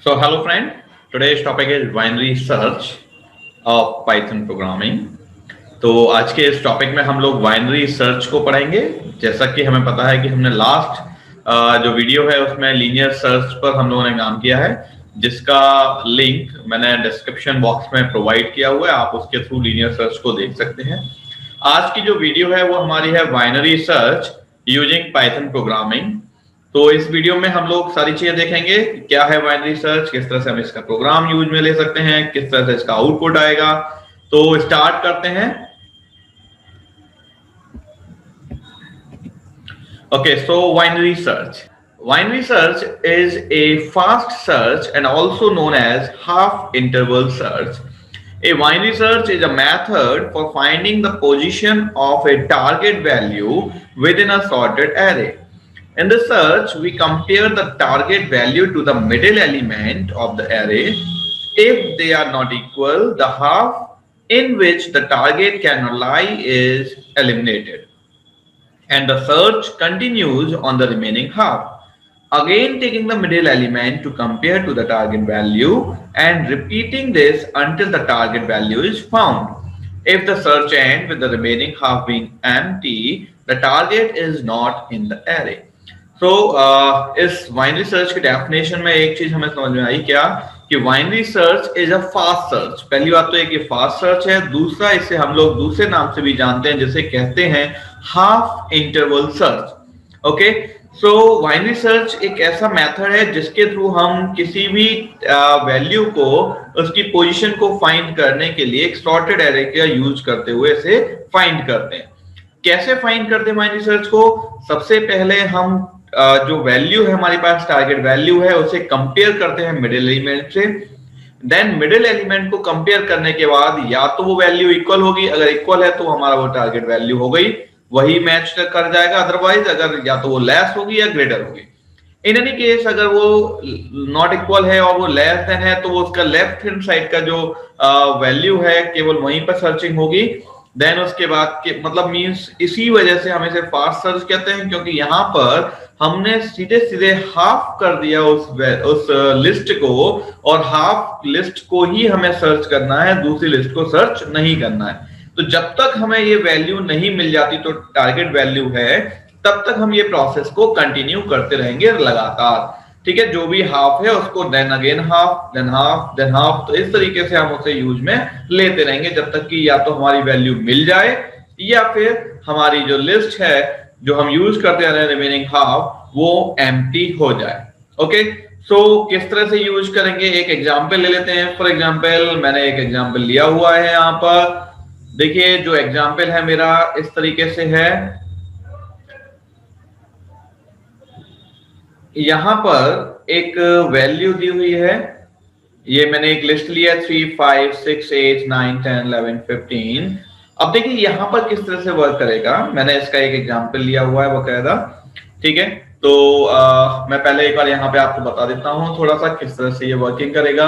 So hello friend, today's topic is binary search of Python programming. तो आज के इस टॉपिक में हम लोग बाइनरी सर्च को पढ़ेंगे। जैसा कि हमें पता है कि हमने लास्ट जो वीडियो है उसमें लीनियर सर्च पर हम लोगों ने काम किया है, जिसका लिंक मैंने डिस्क्रिप्शन बॉक्स में प्रोवाइड किया हुआ है। आप उसके थ्रू लीनियर सर्च को देख सकते हैं। आज की जो वीडियो है वो हमारी है binary search using Python programming. तो इस वीडियो में हम लोग सारी चीजें देखेंगे, क्या है बाइनरी सर्च, किस तरह से हम इसका प्रोग्राम यूज में ले सकते हैं, किस तरह से इसका आउटपुट आएगा। तो स्टार्ट करते हैं। Okay, so binary search. Binary search is a fast search and also known as half interval search. A binary search is a method for finding the position of a target value within a sorted array. In the search, we compare the target value to the middle element of the array. If they are not equal, the half in which the target cannot lie is eliminated, and the search continues on the remaining half, again taking the middle element to compare to the target value and repeating this until the target value is found. If the search ends with the remaining half being empty, the target is not in the array. So इस binary search की definition में एक चीज हमें समझ में आई क्या, कि binary search is a fast search. पहली बात तो एक ये फास्ट सर्च है, दूसरा इसे हम लोग दूसरे नाम से भी जानते हैं, जिसे कहते हैं हाफ इंटरवल सर्च। ओके, सो बाइनरी सर्च एक ऐसा मेथड है जिसके थ्रू हम किसी भी वैल्यू को, उसकी पोजीशन को फाइंड करने के लिए एक सॉर्टेड एरे का यूज करते हुए इसे फाइंड करते हैं। कैसे फाइंड करते हैं बाइनरी सर्च को? सबसे पहले हम जो वैल्यू है हमारे पास, टारगेट वैल्यू है, उसे कंपेयर करते हैं मिडिल एलिमेंट से। देन मिडिल एलिमेंट को कंपेयर करने के बाद या तो वो वैल्यू इक्वल होगी, अगर इक्वल है तो हमारा वो टारगेट वैल्यू हो गई, वही मैच कर जाएगा। अदरवाइज अगर या तो वो लेस होगी या ग्रेटर होगी। इन एनी केस अगर वो नॉट इक्वल है और वो लेस देन है, तो वो उसका लेफ्ट हैंड साइड का जो वैल्यू है केवल वहीं पर सर्चिंग होगी। देन उसके बाद के मतलब मींस, इसी वजह से हम इसे फास्ट सर्च कहते हैं, क्योंकि यहाँ पर हमने सीधे सीधे हाफ कर दिया उस लिस्ट को, और हाफ लिस्ट को ही हमें सर्च करना है, दूसरी लिस्ट को सर्च नहीं करना है। तो जब तक हमें ये वैल्यू नहीं मिल जाती तो टारगेट वैल्यू है, तब तक हम ये प्रोसेस को कंटिन्यू करते रहेंगे लगातार। ठीक है, जो भी हाफ है उसको then again half, then half, then half, तो इस तरीके से हम उसे यूज में लेते रहेंगे जब तक कि या तो हमारी वैल्यू मिल जाए या फिर हमारी जो लिस्ट है जो हम यूज करते रहे रिमेनिंग हाफ, वो एम्प्टी हो जाए। ओके, सो किस तरह से यूज करेंगे, एक एग्जांपल ले लेते हैं। फॉर एग्जांपल मैंने एक एग्जांपल लिया हुआ है यहाँ पर। देखिए जो एग्जांपल है मेरा इस तरीके से है। यहां पर एक वैल्यू दी हुई है, ये मैंने एक लिस्ट लिया 3, 5, 6, 8, 9, 10, 11, 15। अब देखिए यहां पर किस तरह से वर्क करेगा। मैंने इसका एक एग्जांपल लिया हुआ है बकायदा। ठीक है, तो मैं पहले एक बार यहाँ पे आपको बता देता हूँ थोड़ा सा किस तरह से ये वर्किंग करेगा।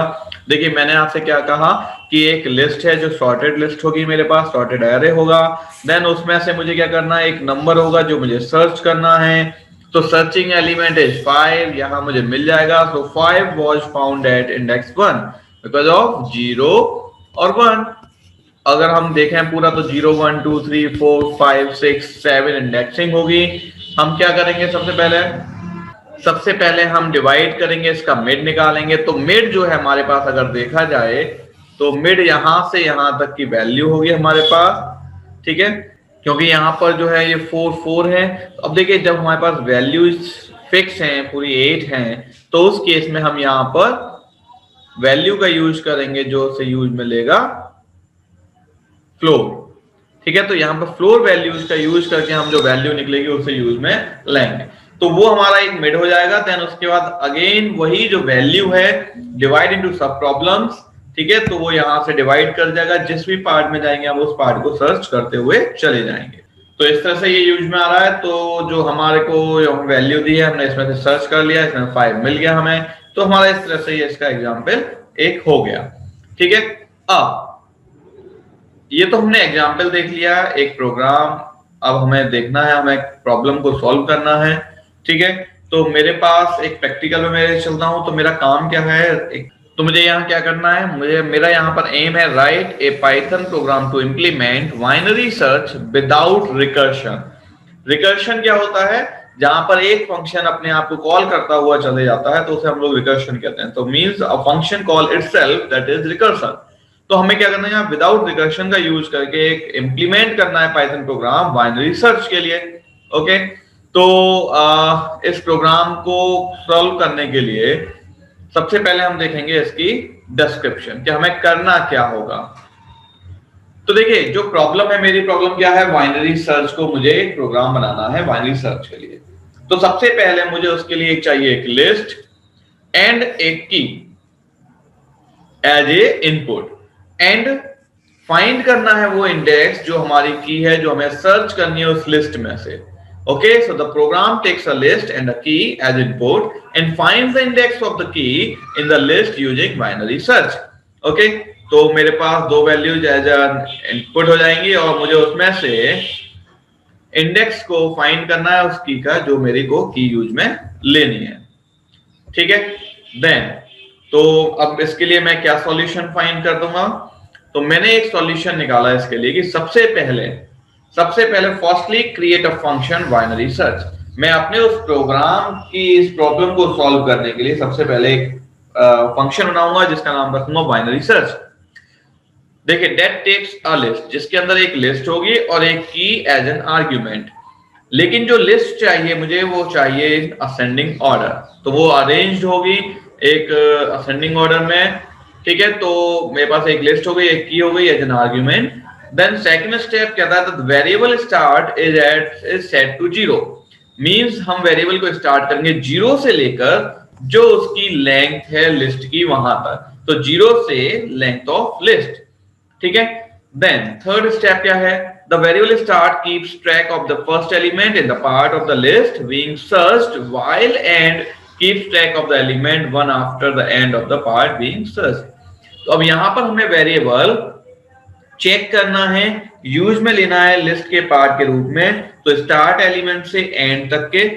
देखिए मैंने आपसे क्या कहा कि एक लिस्ट है जो सॉर्टेड लिस्ट होगी, मेरे पास सॉर्टेड एरे होगा। देन उसमें से मुझे क्या करना है, एक नंबर होगा जो मुझे सर्च करना है। तो सर्चिंग एलिमेंट इज 5, यहां मुझे मिल जाएगा। सो 5 was found at index 1 because of 0 और 1। अगर हम देखें पूरा तो 0, 1, 2, 3, 4, 5, 6, 7 इंडेक्सिंग होगी। हम क्या करेंगे, सबसे पहले हम डिवाइड करेंगे, इसका मिड निकालेंगे। तो मिड जो है हमारे पास अगर देखा जाए तो मिड यहां से यहां तक की वैल्यू होगी हमारे पास। ठीक है, क्योंकि यहाँ पर जो है ये 4, 4 है। अब देखिए जब हमारे पास वैल्यूज फिक्स हैं, पूरी 8 हैं, तो उस केस में हम यहाँ पर वैल्यू का यूज करेंगे जो उसे यूज में लेगा फ्लोर। ठीक है, तो यहाँ पर फ्लोर वैल्यूज का यूज करके हम जो वैल्यू निकलेगी उसे यूज में लेंगे। तो वो हमारा एक मिड हो जाएगा। देन उसके बाद अगेन वही जो वैल्यू है डिवाइड इनटू सब प्रॉब्लम्स। ठीक है, तो वो यहां से डिवाइड कर जाएगा, जिस भी पार्ट में जाएंगे हम उस पार्ट को सर्च करते हुए चले जाएंगे। तो इस तरह से ये यूज में आ रहा है। तो जो हमारे को वैल्यू दी है हमने इसमें से सर्च कर लिया, इसमें 5 मिल गया हमें। तो हमारा इस तरह से ये इसका एग्जाम्पल एक हो गया। ठीक है, अब ये तो हमने एग्जाम्पल देख लिया, एक प्रोग्राम। अब हमें देखना है, हमें प्रॉब्लम को सॉल्व करना है। ठीक है, तो मेरे पास एक प्रैक्टिकल में मैं चलता हूं, तो मेरा काम क्या है, तो मुझे यहाँ क्या करना है, मेरा यहाँ पर एम है write a Python program to implement binary search without recursion. Recursion क्या होता है, जहां पर एक फंक्शन अपने आप को कॉल करता हुआ चले जाता है तो उसे हम लोग रिकर्शन कहते हैं। तो means a function call itself, that is recursion. तो हमें क्या करना है, यहाँ विदाउट रिकर्शन का यूज करके एक इम्प्लीमेंट करना है पाइथन प्रोग्राम बाइनरी सर्च के लिए। ओके, तो इस प्रोग्राम को सॉल्व करने के लिए सबसे पहले हम देखेंगे इसकी डिस्क्रिप्शन कि हमें करना क्या होगा। तो देखिए, जो प्रॉब्लम है, मेरी प्रॉब्लम क्या है, बाइनरी सर्च को मुझे एक प्रोग्राम बनाना है बाइनरी सर्च के लिए। तो सबसे पहले मुझे उसके लिए चाहिए एक लिस्ट एंड एक की as a input, and find करना है वो इंडेक्स जो हमारी की है, जो हमें सर्च करनी है उस लिस्ट में से। Okay, so the program takes a list and a key as input and finds the index of the key in the list using binary search. Okay, तो मेरे पास दो वैल्यूज एज इनपुट हो जाएंगी और मुझे उसमें से इंडेक्स को फाइंड करना है उस की का जो मेरे को की यूज में लेनी है। ठीक है, देन तो अब इसके लिए मैं क्या सॉल्यूशन फाइंड कर दूंगा। तो मैंने एक सॉल्यूशन निकाला इसके लिए कि सबसे पहले firstly create a function binary search. मैं अपने उस प्रोग्राम की इस प्रॉब्लम को सॉल्व करने के लिए सबसे पहले एक फंक्शन बनाऊंगा जिसका नाम रखूंगा बाइनरी सर्च। देखिए, दैट टेक्स अ लिस्ट, जिसके अंदर एक लिस्ट होगी और एक की एज एन आर्ग्यूमेंट। लेकिन जो लिस्ट चाहिए मुझे, वो चाहिए इन असेंडिंग ऑर्डर, तो वो अरेंज्ड होगी एक असेंडिंग ऑर्डर में। ठीक है, तो मेरे पास एक लिस्ट हो गई, एक की हो गई as an argument. Then second step कहता है that variable start is set to 0, means हम वेरिएबल को स्टार्ट करेंगे 0 से लेकर जो उसकी लेंथ है लिस्ट की वहां तक, तो 0 से लेंथ ऑफ लिस्ट। ठीक है, then थर्ड स्टेप क्या है, the variable start keeps track of the first element in the part of the list being searched while end keeps track of the element one after the end of the part being searched। तो अब यहां पर हमें variable check करना है, use में लेना है लिस्ट के पार्ट के रूप में, तो स्टार्ट एलिमेंट से एंड तक के।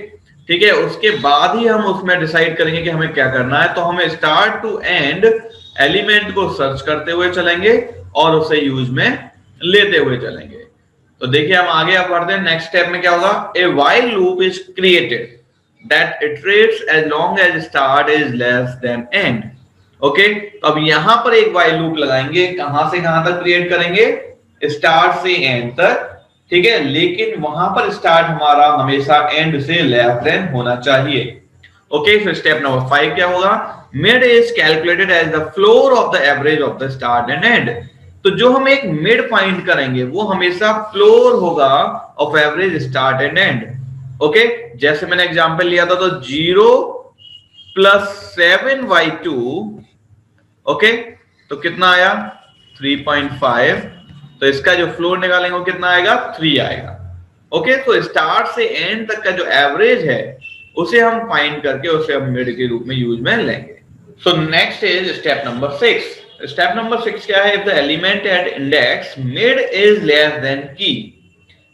ठीक है, उसके बाद ही हम उसमें डिसाइड करेंगे कि हमें क्या करना है। तो हमें स्टार्ट टू एंड एलिमेंट को सर्च करते हुए चलेंगे और उसे यूज में लेते हुए चलेंगे। तो देखिए, हम आगे अब बढ़ते हैं। नेक्स्ट स्टेप में क्या होगा, a while loop is created that iterates as long as start is less than end. Okay, तो अब यहां पर एक व्हाइल लूप लगाएंगे, कहां से कहां तक क्रिएट करेंगे, स्टार्ट से एंड तक। ठीक है, लेकिन वहां पर स्टार्ट हमारा हमेशा एंड से लेस देन होना चाहिए। ओके, फिर स्टेप नंबर 5 क्या होगा, mid is calculated as the floor of the average of the start and end. तो जो हम एक मिड फाइंड करेंगे वो हमेशा फ्लोर होगा of average start and and. Okay, जैसे मैंने एग्जांपल लिया था, तो 0 + 7/2, ओके, तो कितना आया 3.5। तो इसका जो फ्लोर निकालेंगे वो कितना आएगा, 3 आएगा। ओके, तो स्टार्ट से एंड तक का जो एवरेज है उसे हम फाइंड करके उसे हम मिड के रूप में यूज में लेंगे। So next is step number 6। Step number 6 क्या है, if the element at index mid is less than key.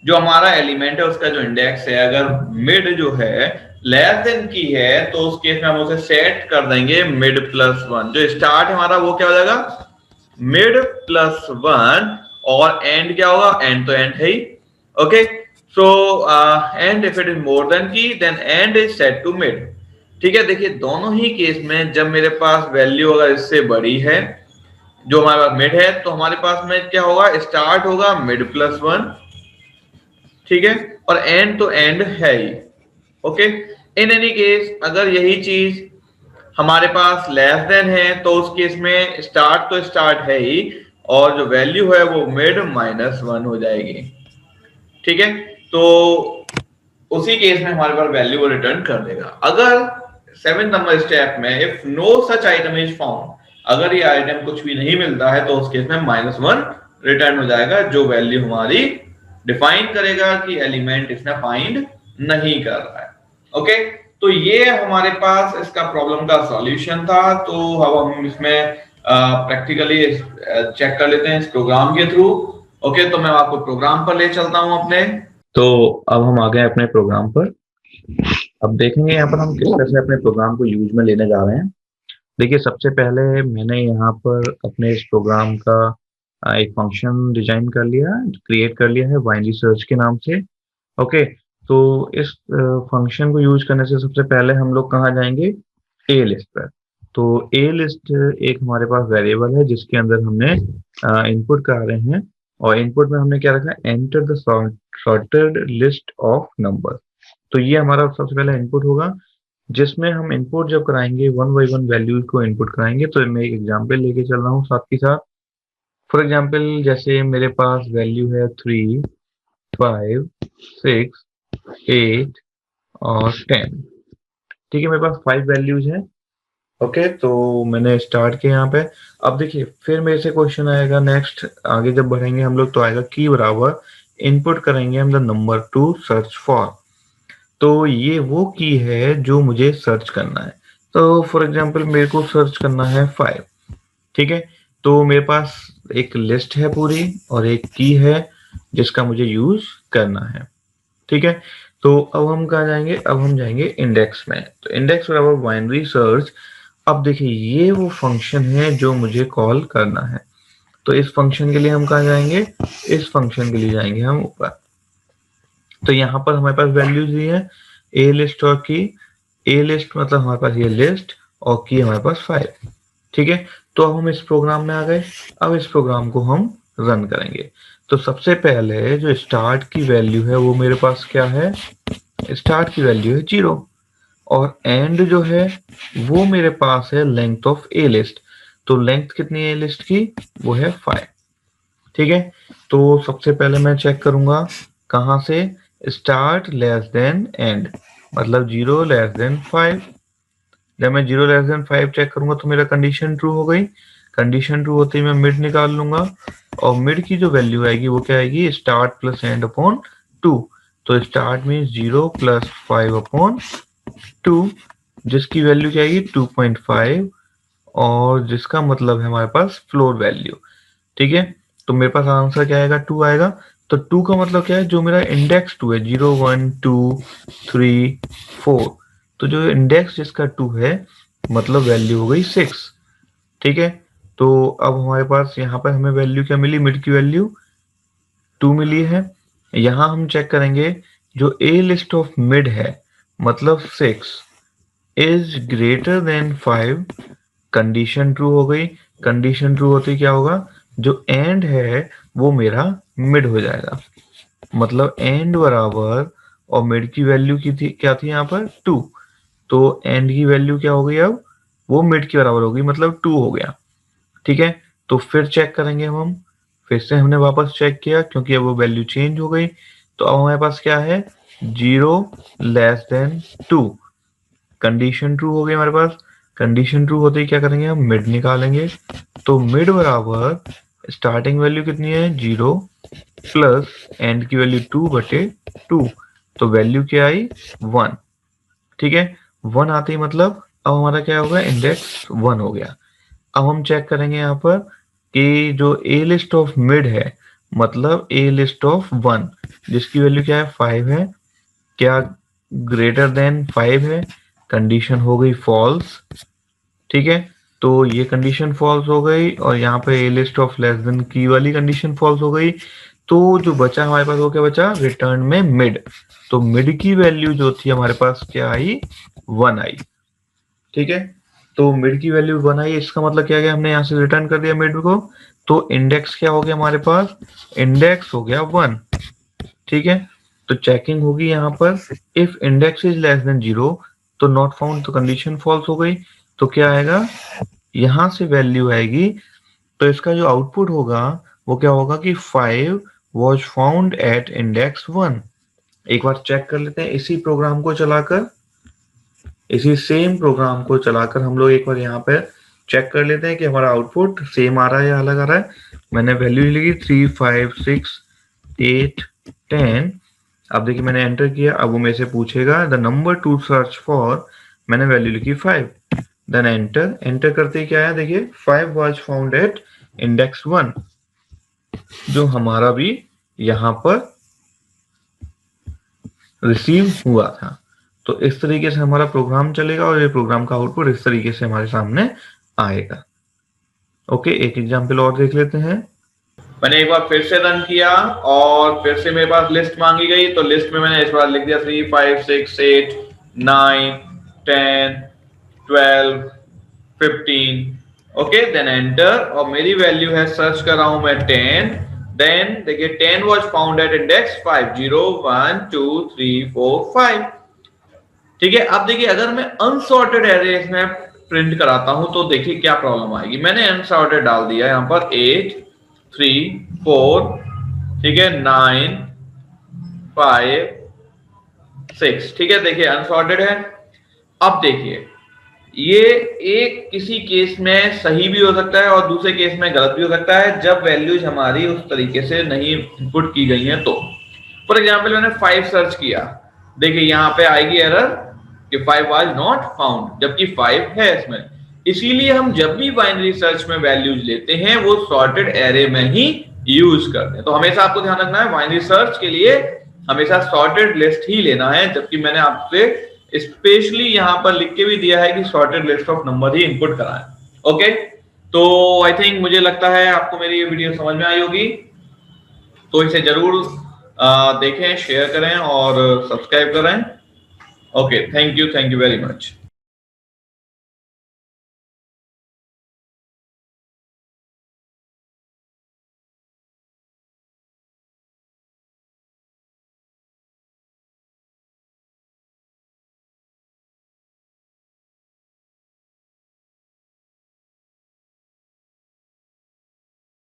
जो हमारा एलिमेंट है उसका जो इंडेक्स है, अगर मिड जो है लेस देन की है, तो उस केस में हम उसे सेट कर देंगे मिड +1। जो स्टार्ट हमारा वो क्या हो जाएगा, मिड +1, और एंड क्या होगा, एंड तो एंड है ही। Okay, so end if it is more than key then end is set to mid. ठीक है, देखिए दोनों ही केस में जब मेरे पास वैल्यू अगर इससे बड़ी है, जो हमारे पास मिड है, तो हमारे पास में क्या होगा, स्टार्ट होगा मिड +1। ठीक है, और एंड तो एंड है ही। ओके, इन एनी केस अगर यही चीज हमारे पास लेस देन है, तो उस केस में स्टार्ट तो स्टार्ट है ही, और जो वैल्यू है वो मिड -1 हो जाएगी। ठीक है, तो उसी केस में हमारे पास वैल्यू को रिटर्न कर देगा। अगर 7 नंबर स्टेप में if no such item is found, अगर ये आइटम कुछ भी नहीं मिलता है, तो उस केस में -1 रिटर्न हो जाएगा, जो वैल्यू हमारी डिफाइन करेगा कि एलिमेंट इसने फाइंड नहीं कर रहा है। ओके, तो ये हमारे पास इसका प्रॉब्लम का सॉल्यूशन था। तो अब हम इसमें प्रैक्टिकली चेक कर लेते हैं इस प्रोग्राम के थ्रू। ओके, तो मैं आपको प्रोग्राम पर ले चलता हूं अपने। तो अब हम आ गए अपने प्रोग्राम पर। अब देखेंगे यहाँ पर हम किस तरह से अपने प्रोग्राम को यूज में लेने जा रहे हैं। देखिए, सबसे पहले मैंने यहाँ पर अपने इस प्रोग्राम का एक फंक्शन डिजाइन कर लिया, क्रिएट कर लिया है बाइनरी सर्च के नाम से। ओके, तो इस फंक्शन को यूज करने से सबसे पहले हम लोग कहाँ जाएंगे, ए लिस्ट पर। तो ए लिस्ट एक हमारे पास वेरिएबल है जिसके अंदर हमने इनपुट करा रहे हैं, और इनपुट में हमने क्या रखा है, enter the sorted list of number. तो ये हमारा सबसे पहला इनपुट होगा, जिसमें हम इनपुट जब कराएंगे वन बाई वन वैल्यूज को इनपुट कराएंगे। तो मैं एक एग्जांपल लेके चल रहा हूँ साथ के साथ। फॉर एग्जांपल, जैसे मेरे पास वैल्यू है 3, 5, 6, 8 और 10। ठीक है, मेरे पास 5 वैल्यूज हैं। ओके, तो मैंने स्टार्ट किया यहाँ पे। अब देखिए, फिर मेरे से क्वेश्चन आएगा नेक्स्ट, आगे जब बढ़ेंगे हम लोग तो आएगा की बराबर इनपुट करेंगे हम the number two search for. तो ये वो की है जो मुझे सर्च करना है। तो फॉर एग्जांपल मेरे को सर्च करना है 5। ठीक है, तो मेरे पास एक लिस्ट है पूरी और एक की है जिसका मुझे यूज करना है। ठीक है, तो अब हम कहाँ जाएंगे, अब हम जाएंगे इंडेक्स में। तो इंडेक्स बराबर बाइनरी सर्च। अब देखिए, ये वो फंक्शन है जो मुझे कॉल करना है। तो इस फंक्शन के लिए हम कहाँ जाएंगे, इस फंक्शन के लिए जाएंगे हम ऊपर। तो यहाँ पर हमारे पास वैल्यूज दी है, ए लिस्ट और की। ए लिस्ट मतलब हमारे पास ये लिस्ट, और की हमारे पास 5। ठीक है, तो अब हम इस प्रोग्राम में आ गए। अब इस प्रोग्राम को हम रन करेंगे। तो सबसे पहले जो स्टार्ट की वैल्यू है वो मेरे पास क्या है, स्टार्ट की वैल्यू है 0, और एंड जो है वो मेरे पास है लेंथ ऑफ ए लिस्ट। तो लेंथ कितनी है ए लिस्ट की, वो है 5। ठीक है, तो सबसे पहले मैं चेक करूंगा कहाँ से, स्टार्ट लेस देन एंड, मतलब 0 लेस देन 5। जब मैं 0 लेस देन 5 चेक करूंगा तो मेरा कंडीशन ट्रू हो गई। कंडीशन ट्रू होते ही मैं मिड निकाल लूंगा, और मिड की जो वैल्यू आएगी वो क्या आएगी, स्टार्ट प्लस एंड अपॉन 2। तो स्टार्ट मीन्स 0 प्लस 5 अपॉन 2, जिसकी वैल्यू क्या आएगी 2.5, और जिसका मतलब है हमारे पास फ्लोर वैल्यू। ठीक है, तो मेरे पास आंसर क्या आएगा, 2 आएगा। तो 2 का मतलब क्या है, जो मेरा इंडेक्स 2 है, 0, 1, 2, 3, 4। तो जो इंडेक्स जिसका 2 है, मतलब वैल्यू हो गई 6। ठीक है, तो अब हमारे पास यहाँ पर हमें वैल्यू क्या मिली, मिड की वैल्यू 2 मिली है। यहाँ हम चेक करेंगे, जो ए लिस्ट ऑफ मिड है मतलब 6 is greater than 5। Condition true हो गई। कंडीशन ट्रू होते ही क्या होगा, जो एंड है वो मेरा मिड हो जाएगा। मतलब एंड बराबर, और मिड की वैल्यू की थी क्या थी यहाँ पर 2। तो एंड की वैल्यू क्या हो गई, अब वो मिड के बराबर हो गई, मतलब 2 हो गया। ठीक है, तो फिर चेक करेंगे हम। फिर से हमने वापस चेक किया क्योंकि अब वो वैल्यू चेंज हो गई। तो अब हमारे पास क्या है, 0 लेस देन 2। कंडीशन ट्रू हो गई हमारे पास। कंडीशन ट्रू होते ही क्या करेंगे, हम मिड निकालेंगे। तो मिड बराबर स्टार्टिंग वैल्यू कितनी है, 0 प्लस एंड की वैल्यू 2/2। तो वैल्यू क्या आई, 1। ठीक है, 1 आते ही मतलब अब हमारा क्या होगा, इंडेक्स 1 हो गया। अब हम चेक करेंगे यहाँ पर कि जो ए लिस्ट ऑफ मिड है, मतलब ए लिस्ट ऑफ 1, जिसकी वैल्यू क्या है, 5 है, क्या ग्रेटर देन 5 है। कंडीशन हो गई फॉल्स। ठीक है, तो ये कंडीशन फॉल्स हो गई, और यहाँ पे ए लिस्ट ऑफ लेस देन की वाली कंडीशन फॉल्स हो गई। तो जो बचा हमारे पास वो क्या बचा, रिटर्न में मिड। तो मिड की वैल्यू जो थी हमारे पास क्या आई, 1 आई। ठीक है, तो मिड की वैल्यू 1 आई, इसका मतलब क्या गया, हमने यहाँ से रिटर्न कर दिया मिड को। तो इंडेक्स क्या हो गया हमारे पास, इंडेक्स हो गया 1। ठीक है, तो चेकिंग होगी यहाँ पर, if index is less then 0 तो नॉट फाउंड, तो कंडीशन फॉल्स हो गई। तो क्या आएगा, यहाँ से वैल्यू आएगी। तो इसका जो आउटपुट होगा वो क्या होगा कि 5 वॉज फाउंड एट इंडेक्स 1। एक बार चेक कर लेते हैं इसी प्रोग्राम को चलाकर, इसी सेम प्रोग्राम को चलाकर हम लोग एक बार यहाँ पे चेक कर लेते हैं कि हमारा आउटपुट सेम आ रहा है या अलग आ रहा है। मैंने वैल्यू लिखी 3, 5, 6, 8, 10। अब देखिए मैंने एंटर किया, अब वो मेरे से पूछेगा the number two search for. मैंने वैल्यू लिखी 5, देन एंटर। एंटर करते ही क्या आया, देखिए 5 वॉज फाउंड एट इंडेक्स 1, जो हमारा भी यहाँ पर रिसीव हुआ था। तो इस तरीके से हमारा प्रोग्राम चलेगा और ये प्रोग्राम का आउटपुट इस तरीके से हमारे सामने आएगा। ओके, एक एग्जांपल और देख लेते हैं। मैंने एक बार फिर से रन किया और फिर से मेरे पास लिस्ट मांगी गई, तो लिस्ट में मैंने इस बार लिख दिया 3 5 6 8 9 10 12 15। ओके, देन एंटर, और मेरी वैल्यू है, सर्च कर रहा हूं मैं 10। देन देखिए 10 वाज फाउंड एट इंडेक्स 5 0 1 2 3 4 5। ठीक है, अब देखिए अगर मैं अनसॉर्टेड एरे इसमें प्रिंट कराता हूं तो देखिए क्या प्रॉब्लम आएगी। मैंने अनसॉर्टेड डाल दिया यहां पर 8 3 4, ठीक है, 9 5 6, ठीक है, देखिए अनसॉर्टेड है। अब देखिए ये एक किसी केस में सही भी हो सकता है और दूसरे केस में गलत भी हो सकता है जब वैल्यूज हमारी उस तरीके से नहीं इनपुट की गई हैं। तो फॉर एग्जाम्पल मैंने 5 सर्च किया, देखिए यहां पे आएगी एरर कि 5 वाज नॉट फाउंड, जबकि 5 है इसमें। इसीलिए हम जब भी बाइनरी सर्च में वैल्यूज लेते हैं वो सॉर्टेड एरे में ही यूज करते हैं। तो हमेशा आपको ध्यान रखना है बाइनरी सर्च के लिए हमेशा सॉर्टेड लिस्ट ही लेना है, जबकि मैंने आपसे स्पेशली यहां पर लिख के भी दिया है कि sorted list of number he input कराएं। ओके, तो आई थिंक मुझे लगता है आपको मेरी ये वीडियो समझ में आई होगी, तो इसे जरूर देखें, शेयर करें और सब्सक्राइब करें। Okay, thank you very much.